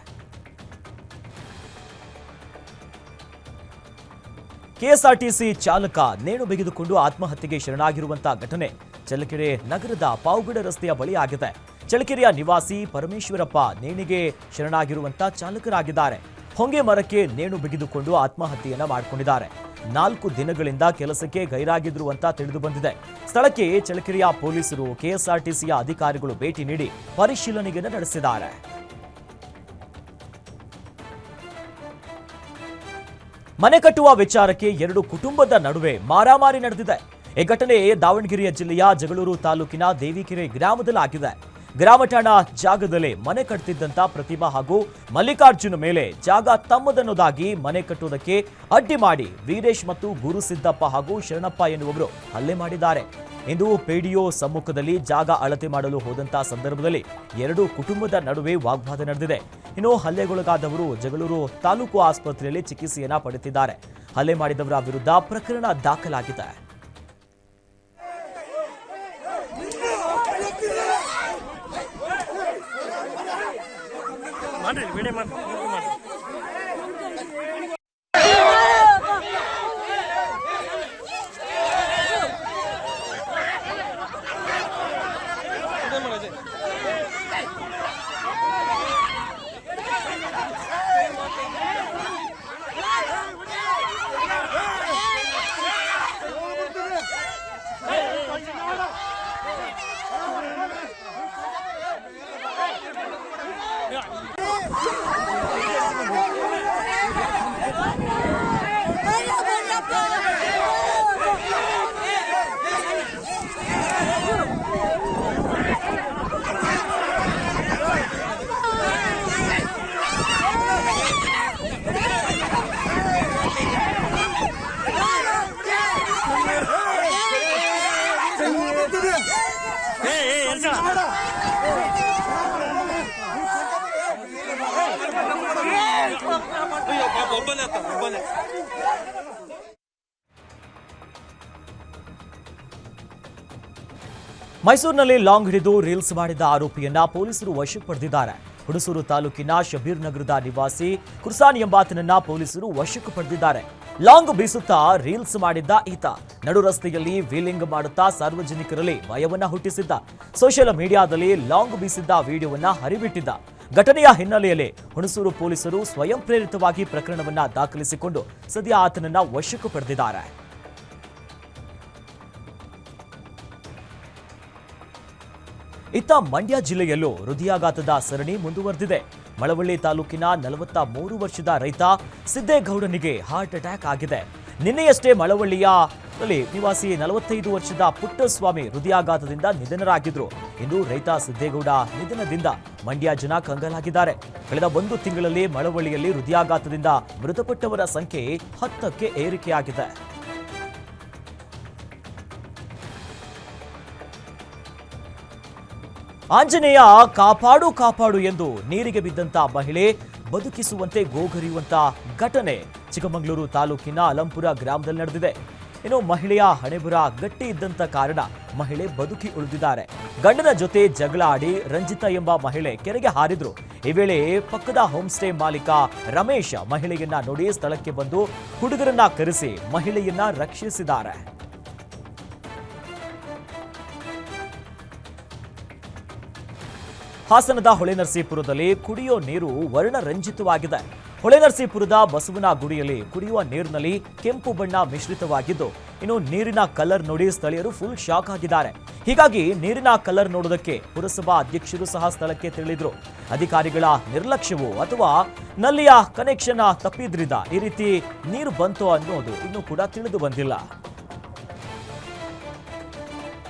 ಕೆಎಸ್ಆರ್ಟಿಸಿ ಚಾಲಕ ನೇಣು ಬಿಗಿದುಕೊಂಡು ಆತ್ಮಹತ್ಯೆಗೆ ಶರಣಾಗಿರುವಂತಹ ಘಟನೆ ಚಳ್ಳಕೆರೆ ನಗರದ ಪಾವಗಡ ರಸ್ತೆಯ ಬಳಿ ಆಗಿದೆ. ಚಳ್ಳಕೆರೆಯ ನಿವಾಸಿ ಪರಮೇಶ್ವರಪ್ಪ ನೇಣಿಗೆ ಶರಣಾಗಿರುವಂತಹ ಚಾಲಕರಾಗಿದ್ದಾರೆ. ಹೊಂಗೆ ಮರಕ್ಕೆ ನೇಣು ಬಿಗಿದುಕೊಂಡು ಆತ್ಮಹತ್ಯೆಯನ್ನ ಮಾಡಿಕೊಂಡಿದ್ದಾರೆ. 4 ದಿನಗಳಿಂದ ಕೆಲಸಕ್ಕೆ ಗೈರಾಗಿದ್ರು ಅಂತ ತಿಳಿದು ಬಂದಿದೆ. ಸ್ಥಳಕ್ಕೆ ಚಳ್ಳಕೆರೆಯ ಪೊಲೀಸರು, ಕೆಎಸ್ಆರ್ಟಿಸಿಯ ಅಧಿಕಾರಿಗಳು ಭೇಟಿ ನೀಡಿ ಪರಿಶೀಲನೆಯನ್ನು ನಡೆಸಿದ್ದಾರೆ. ಮನೆ ಕಟ್ಟುವ ವಿಚಾರಕ್ಕೆ 2 ಕುಟುಂಬದ ನಡುವೆ ಮಾರಾಮಾರಿ ನಡೆದಿದೆ. ಈ ಘಟನೆ ದಾವಣಗೆರೆ ಜಿಲ್ಲೆಯ ಜಗಳೂರು ತಾಲೂಕಿನ ದೇವಿಕೆರೆ ಗ್ರಾಮದಲ್ಲಾಗಿದೆ. ಗ್ರಾಮ ಠಾಣಾ ಜಾಗದಲ್ಲಿ ಮನೆ ಕಟ್ಟುತ್ತಿದ್ದಂತ ಪ್ರತಿಭಾ ಹಾಗೂ ಮಲ್ಲಿಕಾರ್ಜುನ ಮೇಲೆ ಜಾಗ ತಮ್ಮದನ್ನೋದಾಗಿ ಮನೆ ಕಟ್ಟುವುದಕ್ಕೆ ಅಡ್ಡಿ ಮಾಡಿ ವೀರೇಶ್ ಮತ್ತು ಗುರುಸಿದ್ದಪ್ಪ ಹಾಗೂ ಶರಣಪ್ಪ ಎನ್ನುವವರು ಹಲ್ಲೆ ಮಾಡಿದ್ದಾರೆ. ಇಂದು ಪಿಡಿಒ ಸಮ್ಮುಖದಲ್ಲಿ ಜಾಗ ಅಳತೆ ಮಾಡಲು ಹೋದಂತಹ ಸಂದರ್ಭದಲ್ಲಿ 2 ಕುಟುಂಬದ ನಡುವೆ ವಾಗ್ವಾದ ನಡೆದಿದೆ. ಇನ್ನು ಹಲ್ಲೆಗೊಳಗಾದವರು ಜಗಳೂರು ತಾಲೂಕು ಆಸ್ಪತ್ರೆಯಲ್ಲಿ ಚಿಕಿತ್ಸೆಯನ್ನ ಪಡೆದಿದ್ದಾರೆ. ಹಲ್ಲೆ ಮಾಡಿದವರ ವಿರುದ್ಧ ಪ್ರಕರಣ ದಾಖಲಾಗಿದೆ. ಮೈಸೂರಿನಲ್ಲಿ ಲಾಂಗ್ ಹಿಡಿದು ರೀಲ್ಸ್ ಮಾಡಿದ ಆರೋಪಿಯನ್ನ ಪೊಲೀಸರು ವಶಕ್ಕೆ ಪಡೆದಿದ್ದಾರೆ. ಹುಣಸೂರು ತಾಲೂಕಿನ ಶಬೀರ್ ನಗರದ ನಿವಾಸಿ ಕುರ್ಸಾನ್ ಎಂಬಾತನನ್ನ ಪೊಲೀಸರು ವಶಕ್ಕೆ ಪಡೆದಿದ್ದಾರೆ. ಲಾಂಗ್ ಬೀಸುತ್ತಾ ರೀಲ್ಸ್ ಮಾಡಿದ್ದ ಈತ ನಡು ರಸ್ತೆಯಲ್ಲಿ ವೀಲಿಂಗ್ ಮಾಡುತ್ತಾ ಸಾರ್ವಜನಿಕರಲ್ಲಿ ಭಯವನ್ನ ಹುಟ್ಟಿಸಿದ್ದ. ಸೋಷಿಯಲ್ ಮೀಡಿಯಾದಲ್ಲಿ ಲಾಂಗ್ ಬೀಸಿದ್ದ ವಿಡಿಯೋವನ್ನ ಹರಿಬಿಟ್ಟಿದ್ದ. ಘಟನೆಯ ಹಿನ್ನೆಲೆಯಲ್ಲಿ ಹುಣಸೂರು ಪೊಲೀಸರು ಸ್ವಯಂ ಪ್ರೇರಿತವಾಗಿ ಪ್ರಕರಣವನ್ನ ದಾಖಲಿಸಿಕೊಂಡು ಸದ್ಯ ಆತನನ್ನ ವಶಕ್ಕೆ ಪಡೆದಿದ್ದಾರೆ. ಇತ್ತ ಮಂಡ್ಯ ಜಿಲ್ಲೆಯಲ್ಲೂ ಹೃದಯಾಘಾತದ ಸರಣಿ ಮುಂದುವರೆದಿದೆ. ಮಳವಳ್ಳಿ ತಾಲೂಕಿನ 43 ವರ್ಷದ ರೈತ ಸಿದ್ದೇಗೌಡನಿಗೆ ಹಾರ್ಟ್ ಅಟ್ಯಾಕ್ ಆಗಿದೆ. ನಿನ್ನೆಯಷ್ಟೇ ಮಳವಳ್ಳಿಯ ನಿವಾಸಿ 45 ವರ್ಷದ ಪುಟ್ಟಸ್ವಾಮಿ ಹೃದಯಾಘಾತದಿಂದ ನಿಧನರಾಗಿದ್ರು. ಇಂದು ರೈತ ಸಿದ್ದೇಗೌಡ ನಿಧನದಿಂದ ಮಂಡ್ಯ ಜನ ಕಂಗಾಲಾಗಿದ್ದಾರೆ. ಕಳೆದ 1 ತಿಂಗಳಲ್ಲಿ ಮಳವಳ್ಳಿಯಲ್ಲಿ ಹೃದಯಾಘಾತದಿಂದ ಮೃತಪಟ್ಟವರ ಸಂಖ್ಯೆ 10ಕ್ಕೆ ಏರಿಕೆಯಾಗಿದೆ. ಆಂಜನೇಯ ಕಾಪಾಡು ಕಾಪಾಡು ಎಂದು ನೀರಿಗೆ ಬಿದ್ದಂತ ಮಹಿಳೆ ಬದುಕಿಸುವಂತೆ ಗೋಗರಿಯುವಂತ ಘಟನೆ ಚಿಕ್ಕಮಗಳೂರು ತಾಲೂಕಿನ ಅಲಂಪುರ ಗ್ರಾಮದಲ್ಲಿ ನಡೆದಿದೆ. ಇನ್ನು ಮಹಿಳೆಯ ಹಣೆಬರ ಗಟ್ಟಿ ಇದ್ದಂತ ಕಾರಣ ಮಹಿಳೆ ಬದುಕಿ ಉಳಿದಿದ್ದಾರೆ. ಗಂಡನ ಜೊತೆ ಜಗಳ ಆಡಿ ರಂಜಿತಾ ಎಂಬ ಮಹಿಳೆ ಕೆರೆಗೆ ಹಾರಿದ್ರು. ಈ ವೇಳೆ ಪಕ್ಕದ ಹೋಮ್ ಸ್ಟೇ ಮಾಲೀಕ ರಮೇಶ್ ಮಹಿಳೆಯನ್ನ ನೋಡಿ ಸ್ಥಳಕ್ಕೆ ಬಂದು ಹುಡುಗರನ್ನ ಕರೆಸಿ ಮಹಿಳೆಯನ್ನ ರಕ್ಷಿಸಿದ್ದಾರೆ. ಹಾಸನದ ಹೊಳೆನರಸೀಪುರದಲ್ಲಿ ಕುಡಿಯೋ ನೀರು ವರ್ಣರಂಜಿತವಾಗಿದೆ. ಹೊಳೆನರಸೀಪುರದ ಬಸವನ ಗುಡಿಯಲ್ಲಿ ಕುಡಿಯುವ ನೀರಿನಲ್ಲಿ ಕೆಂಪು ಬಣ್ಣ ಮಿಶ್ರಿತವಾಗಿದ್ದು, ಇನ್ನು ನೀರಿನ ಕಲರ್ ನೋಡಿ ಸ್ಥಳೀಯರು ಫುಲ್ ಶಾಕ್ ಆಗಿದ್ದಾರೆ. ಹೀಗಾಗಿ ನೀರಿನ ಕಲರ್ ನೋಡೋದಕ್ಕೆ ಪುರಸಭಾ ಅಧ್ಯಕ್ಷರು ಸಹ ಸ್ಥಳಕ್ಕೆ ತೆರಳಿದ್ರು. ಅಧಿಕಾರಿಗಳ ನಿರ್ಲಕ್ಷ್ಯವೋ ಅಥವಾ ನಲ್ಲಿಯ ಕನೆಕ್ಷನ್ ತಪ್ಪಿದ್ರಿಂದ ಈ ರೀತಿ ನೀರು ಬಂತು ಅನ್ನೋದು ಇನ್ನೂ ಕೂಡ ತಿಳಿದು ಬಂದಿಲ್ಲ.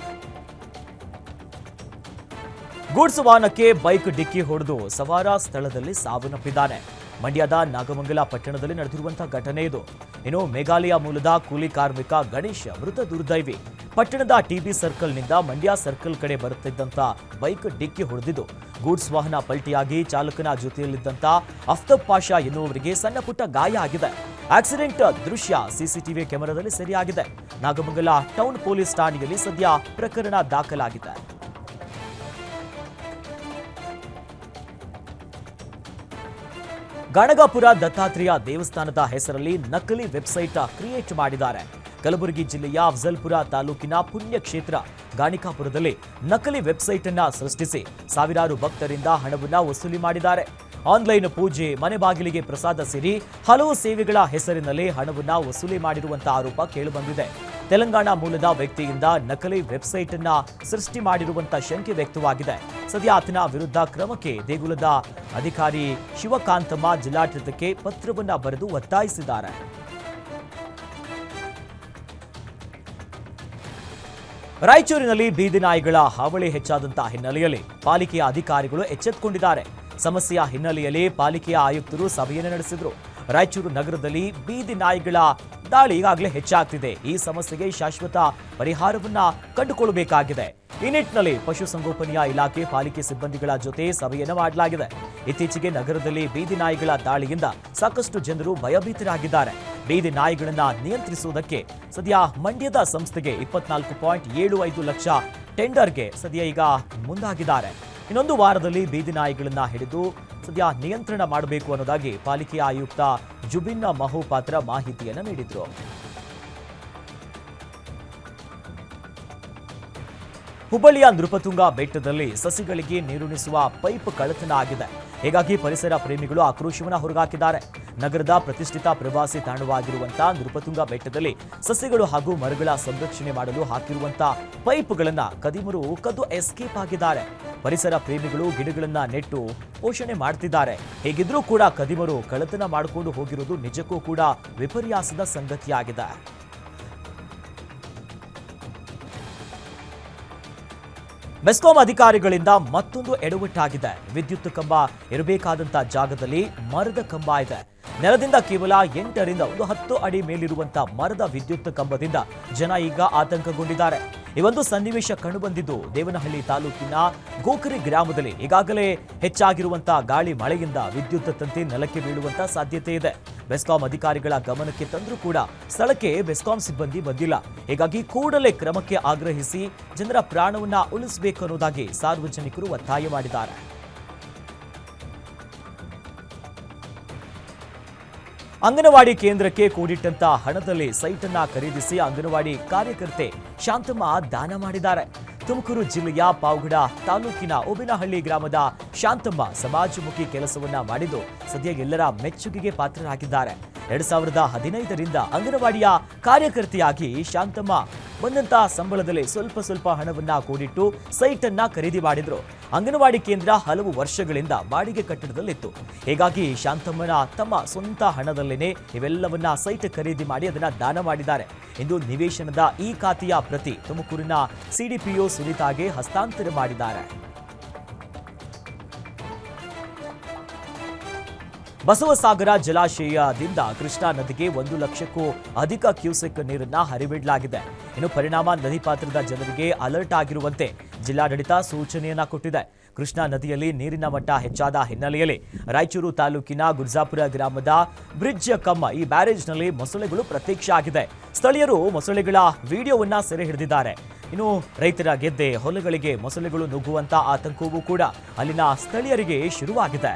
ಗೂಡ್ಸ್ ವಾಹನಕ್ಕೆ ಬೈಕ್ ಡಿಕ್ಕಿ ಹೊಡೆದು ಸವಾರ ಸ್ಥಳದಲ್ಲಿ ಸಾವನ್ನಪ್ಪಿದ್ದಾನೆ. ಮಂಡ್ಯದ ನಾಗಮಂಗಲ ಪಟ್ಟಣದಲ್ಲಿ ನಡೆದಿರುವಂತಹ ಘಟನೆ ಇದು. ಇನ್ನು ಮೇಘಾಲಯ ಮೂಲದ ಕೂಲಿ ಕಾರ್ಮಿಕ ಗಣೇಶ್ ಮೃತ ದುರ್ದೈವಿ. ಪಟ್ಟಣದ ಟಿಬಿ ಸರ್ಕಲ್ನಿಂದ ಮಂಡ್ಯ ಸರ್ಕಲ್ ಕಡೆ ಬರುತ್ತಿದ್ದಂತ ಬೈಕ್ ಡಿಕ್ಕಿ ಹೊಡೆದಿದ್ದು ಗೂಡ್ಸ್ ವಾಹನ ಪಲ್ಟಿಯಾಗಿ ಚಾಲಕನ ಜೊತೆಯಲ್ಲಿದ್ದಂತ ಅಫ್ತಬ್ ಪಾಷಾ ಎನ್ನುವರಿಗೆ ಸಣ್ಣ ಪುಟ್ಟ ಗಾಯ ಆಗಿದೆ. ಆಕ್ಸಿಡೆಂಟ್ ದೃಶ್ಯ ಸಿಸಿಟಿವಿ ಕ್ಯಾಮೆರಾದಲ್ಲಿ ಸೆರೆಯಾಗಿದೆ. ನಾಗಮಂಗಲ ಟೌನ್ ಪೊಲೀಸ್ ಠಾಣೆಯಲ್ಲಿ ಸದ್ಯ ಪ್ರಕರಣ ದಾಖಲಾಗಿದೆ. ಗಾಣಗಾಪುರ ದತ್ತಾತ್ರೇಯ ದೇವಸ್ಥಾನದ ಹೆಸರಲ್ಲಿ ನಕಲಿ ವೆಬ್ಸೈಟ್ ಕ್ರಿಯೇಟ್ ಮಾಡಿದ್ದಾರೆ. ಕಲಬುರಗಿ ಜಿಲ್ಲೆಯ ಅಫ್ಜಲ್ಪುರ ತಾಲೂಕಿನ ಪುಣ್ಯಕ್ಷೇತ್ರ ಗಾಣಿಕಾಪುರದಲ್ಲಿ ನಕಲಿ ವೆಬ್ಸೈಟ್ ಅನ್ನ ಸೃಷ್ಟಿಸಿ ಸಾವಿರಾರು ಭಕ್ತರಿಂದ ಹಣವನ್ನ ವಸೂಲಿ ಮಾಡಿದ್ದಾರೆ. ಆನ್ಲೈನ್ ಪೂಜೆ, ಮನೆ ಬಾಗಿಲಿಗೆ ಪ್ರಸಾದ ಸೇರಿ ಹಲವು ಸೇವೆಗಳ ಹೆಸರಿನಲ್ಲಿ ಹಣವನ್ನ ವಸೂಲಿ ಮಾಡಿರುವಂತಹ ಆರೋಪ ಕೇಳಿಬಂದಿದೆ. ತೆಲಂಗಾಣ ಮೂಲದ ವ್ಯಕ್ತಿಯಿಂದ ನಕಲಿ ವೆಬ್ಸೈಟ್ ಅನ್ನ ಸೃಷ್ಟಿ ಮಾಡಿರುವಂತಹ ಶಂಕೆ ವ್ಯಕ್ತವಾಗಿದೆ. ಸದ್ಯ ಆತನ ವಿರುದ್ಧ ಕ್ರಮಕ್ಕೆ ದೇಗುಲದ ಅಧಿಕಾರಿ ಶಿವಕಾಂತಮ್ಮ ಜಿಲ್ಲಾಡಳಿತಕ್ಕೆ ಪತ್ರವನ್ನ ಬರೆದು ಒತ್ತಾಯಿಸಿದ್ದಾರೆ. ರಾಯಚೂರಿನಲ್ಲಿ ಬೀದಿ ನಾಯಿಗಳ ಹಾವಳಿ ಹೆಚ್ಚಾದಂತಹ ಹಿನ್ನೆಲೆಯಲ್ಲಿ ಪಾಲಿಕೆಯ ಅಧಿಕಾರಿಗಳು ಎಚ್ಚೆತ್ತುಕೊಂಡಿದ್ದಾರೆ. ಸಮಸ್ಯೆಯ ಹಿನ್ನೆಲೆಯಲ್ಲಿ ಪಾಲಿಕೆಯ ಆಯುಕ್ತರು ಸಭೆಯನ್ನು ನಡೆಸಿದರು. ರಾಯಚೂರು ನಗರದಲ್ಲಿ ಬೀದಿ ನಾಯಿಗಳ ದಾಳಿ ಈಗಾಗಲೇ ಹೆಚ್ಚಾಗ್ತಿದೆ. ಈ ಸಮಸ್ಯೆಗೆ ಶಾಶ್ವತ ಪರಿಹಾರವನ್ನ ಕಂಡುಕೊಳ್ಳಬೇಕಾಗಿದೆ. ಈ ನಿಟ್ಟಿನಲ್ಲಿ ಪಶುಸಂಗೋಪನೆಯ ಇಲಾಖೆ ಪಾಲಿಕೆ ಸಿಬ್ಬಂದಿಗಳ ಜೊತೆ ಸಭೆಯನ್ನು ಮಾಡಲಾಗಿದೆ. ಇತ್ತೀಚೆಗೆ ನಗರದಲ್ಲಿ ಬೀದಿ ನಾಯಿಗಳ ದಾಳಿಯಿಂದ ಸಾಕಷ್ಟು ಜನರು ಭಯಭೀತರಾಗಿದ್ದಾರೆ. ಬೀದಿ ನಾಯಿಗಳನ್ನ ನಿಯಂತ್ರಿಸುವುದಕ್ಕೆ ಸದ್ಯ ಮಂಡ್ಯದ ಸಂಸ್ಥೆಗೆ 24.75 ಲಕ್ಷ ಟೆಂಡರ್ಗೆ ಸದ್ಯ ಈಗ ಮುಂದಾಗಿದ್ದಾರೆ. ಇನ್ನೊಂದು ವಾರದಲ್ಲಿ ಬೀದಿ ನಾಯಿಗಳನ್ನ ಹಿಡಿದು ಸದ್ಯ ನಿಯಂತ್ರಣ ಮಾಡಬೇಕು ಅನ್ನೋದಾಗಿ ಪಾಲಿಕೆಯ ಆಯುಕ್ತ ಜುಬಿನ್ ಮಹೋಪಾತ್ರ ಮಾಹಿತಿಯನ್ನು ನೀಡಿದ್ರು. ಹುಬ್ಬಳ್ಳಿಯ ನೃಪತುಂಗ ಬೆಟ್ಟದಲ್ಲಿ ಸಸಿಗಳಿಗೆ ನೀರುಣಿಸುವ ಪೈಪ್ ಕಳ್ಳತನ ಆಗಿದೆ. ಹೀಗಾಗಿ ಪರಿಸರ ಪ್ರೇಮಿಗಳು ಆಕ್ರೋಶವನ್ನು ಹೊರಹಾಕಿದ್ದಾರೆ. ನಗರದ ಪ್ರತಿಷ್ಠಿತ ಪ್ರವಾಸಿ ತಾಣವಾಗಿರುವಂತಹ ನೃಪತುಂಗ ಬೆಟ್ಟದಲ್ಲಿ ಸಸಿಗಳು ಹಾಗೂ ಮರಗಳ ಸಂರಕ್ಷಣೆ ಮಾಡಲು ಹಾಕಿರುವಂತಹ ಪೈಪ್ಗಳನ್ನ ಕದಿಮರು ಕದ್ದು ಎಸ್ಕೇಪ್ ಆಗಿದ್ದಾರೆ. ಪರಿಸರ ಪ್ರೇಮಿಗಳು ಗಿಡಗಳನ್ನ ನೆಟ್ಟು ಪೋಷಣೆ ಮಾಡ್ತಿದ್ದಾರೆ. ಹೇಗಿದ್ರೂ ಕೂಡ ಕದಿಮರು ಕಳ್ಳತನ ಮಾಡಿಕೊಂಡು ಹೋಗಿರುವುದು ನಿಜಕ್ಕೂ ಕೂಡ ವಿಪರ್ಯಾಸದ ಸಂಗತಿಯಾಗಿದೆ. ಬೆಸ್ಕಾಂ ಅಧಿಕಾರಿಗಳಿಂದ ಮತ್ತೊಂದು ಎಡವಟ್ಟಾಗಿದೆ. ವಿದ್ಯುತ್ ಕಂಬ ಇರಬೇಕಾದಂತಹ ಜಾಗದಲ್ಲಿ ಮರದ ಕಂಬ ಇದೆ. ನೆಲದಿಂದ ಕೇವಲ 8 ರಿಂದ 10 ಅಡಿ ಮೇಲಿರುವಂತಹ ಮರದ ವಿದ್ಯುತ್ ಕಂಬದಿಂದ ಜನ ಈಗ ಆತಂಕಗೊಂಡಿದ್ದಾರೆ. ಈ ಒಂದು ಸನ್ನಿವೇಶ ಕಂಡುಬಂದಿದ್ದು ದೇವನಹಳ್ಳಿ ತಾಲೂಕಿನ ಗೋಕರಿ ಗ್ರಾಮದಲ್ಲಿ. ಈಗಾಗಲೇ ಹೆಚ್ಚಾಗಿರುವಂತಹ ಗಾಳಿ ಮಳೆಯಿಂದ ವಿದ್ಯುತ್ ತಂತಿ ನೆಲಕ್ಕೆ ಬೀಳುವಂತಹ ಸಾಧ್ಯತೆ ಇದೆ. ಬೆಸ್ಕಾಂ ಅಧಿಕಾರಿಗಳ ಗಮನಕ್ಕೆ ತಂದರೂ ಕೂಡ ಸ್ಥಳಕ್ಕೆ ಬೆಸ್ಕಾಂ ಸಿಬ್ಬಂದಿ ಬಂದಿಲ್ಲ. ಹೀಗಾಗಿ ಕೂಡಲೇ ಕ್ರಮಕ್ಕೆ ಆಗ್ರಹಿಸಿ ಜನರ ಪ್ರಾಣವನ್ನ ಉಳಿಸಬೇಕು ಅನ್ನೋದಾಗಿ ಸಾರ್ವಜನಿಕರು ಒತ್ತಾಯ ಮಾಡಿದ್ದಾರೆ. ಅಂಗನವಾಡಿ ಕೇಂದ್ರಕ್ಕೆ ಕೂಡಿಟ್ಟಂತ ಹಣದಲ್ಲಿ ಸೈಟ್ ಅನ್ನ ಖರೀದಿಸಿ ಅಂಗನವಾಡಿ ಕಾರ್ಯಕರ್ತೆ ಶಾಂತಮ್ಮ ದಾನ ಮಾಡಿದ್ದಾರೆ. ತುಮಕೂರು ಜಿಲ್ಲೆಯ ಪಾವಗಡ ತಾಲೂಕಿನ ಓಬಿನಹಳ್ಳಿ ಗ್ರಾಮದ ಶಾಂತಮ್ಮ ಸಮಾಜಮುಖಿ ಕೆಲಸವನ್ನ ಮಾಡಿದ್ದು ಸದ್ಯ ಎಲ್ಲರ ಮೆಚ್ಚುಗೆಗೆ ಪಾತ್ರರಾಗಿದ್ದಾರೆ. 2015ರಿಂದ ಅಂಗನವಾಡಿಯ ಕಾರ್ಯಕರ್ತೆಯಾಗಿ ಶಾಂತಮ್ಮ ಬಂದಂತಹ ಸಂಬಳದಲ್ಲಿ ಸ್ವಲ್ಪ ಹಣವನ್ನ ಕೂಡಿಟ್ಟು ಸೈಟ್ ಅನ್ನ ಖರೀದಿ ಮಾಡಿದ್ರು. ಅಂಗನವಾಡಿ ಕೇಂದ್ರ ಹಲವು ವರ್ಷಗಳಿಂದ ಬಾಡಿಗೆ ಕಟ್ಟಡದಲ್ಲಿತ್ತು. ಹೀಗಾಗಿ ಶಾಂತಮ್ಮನ ತಮ್ಮ ಸ್ವಂತ ಹಣದಲ್ಲೇನೆ ಇವೆಲ್ಲವನ್ನ ಸೈಟ್ ಖರೀದಿ ಮಾಡಿ ಅದನ್ನ ದಾನ ಮಾಡಿದ್ದಾರೆ. ಇಂದು ನಿವೇಶನದ ಈ ಖಾತೆಯ ಪ್ರತಿ ತುಮಕೂರಿನ ಸಿಡಿಪಿಒ ಸುನೀತಾಗೆ ಹಸ್ತಾಂತರ ಮಾಡಿದ್ದಾರೆ. ಬಸವಸಾಗರ ಜಲಾಶಯದಿಂದ ಕೃಷ್ಣಾ ನದಿಗೆ 1 ಲಕ್ಷಕ್ಕೂ ಅಧಿಕ ಕ್ಯೂಸೆಕ್ ನೀರನ್ನ ಹರಿಬಿಡಲಾಗಿದೆ. ಇನ್ನು ಪರಿಣಾಮ ನದಿ ಪಾತ್ರದ ಜನರಿಗೆ ಅಲರ್ಟ್ ಆಗಿರುವಂತೆ ಜಿಲ್ಲಾಡಳಿತ ಸೂಚನೆಯನ್ನ ಕೊಟ್ಟಿದೆ. ಕೃಷ್ಣಾ ನದಿಯಲ್ಲಿ ನೀರಿನ ಮಟ್ಟ ಹೆಚ್ಚಾದ ಹಿನ್ನೆಲೆಯಲ್ಲಿ ರಾಯಚೂರು ತಾಲೂಕಿನ ಗುರ್ಜಾಪುರ ಗ್ರಾಮದ ಬ್ರಿಡ್ಜ್ ಕಮ್ಮ ಈ ಬ್ಯಾರೇಜ್ನಲ್ಲಿ ಮೊಸಳೆಗಳು ಪ್ರತ್ಯಕ್ಷ ಆಗಿದೆ. ಸ್ಥಳೀಯರು ಮೊಸಳೆಗಳ ವಿಡಿಯೋವನ್ನ ಸೆರೆ ಹಿಡಿದಿದ್ದಾರೆ. ಇನ್ನು ರೈತರ ಗೆದ್ದೆ ಹೊಲಗಳಿಗೆ ಮೊಸಳೆಗಳು ನುಗ್ಗುವಂತ ಆತಂಕವೂ ಕೂಡ ಅಲ್ಲಿನ ಸ್ಥಳೀಯರಿಗೆ ಶುರುವಾಗಿದೆ.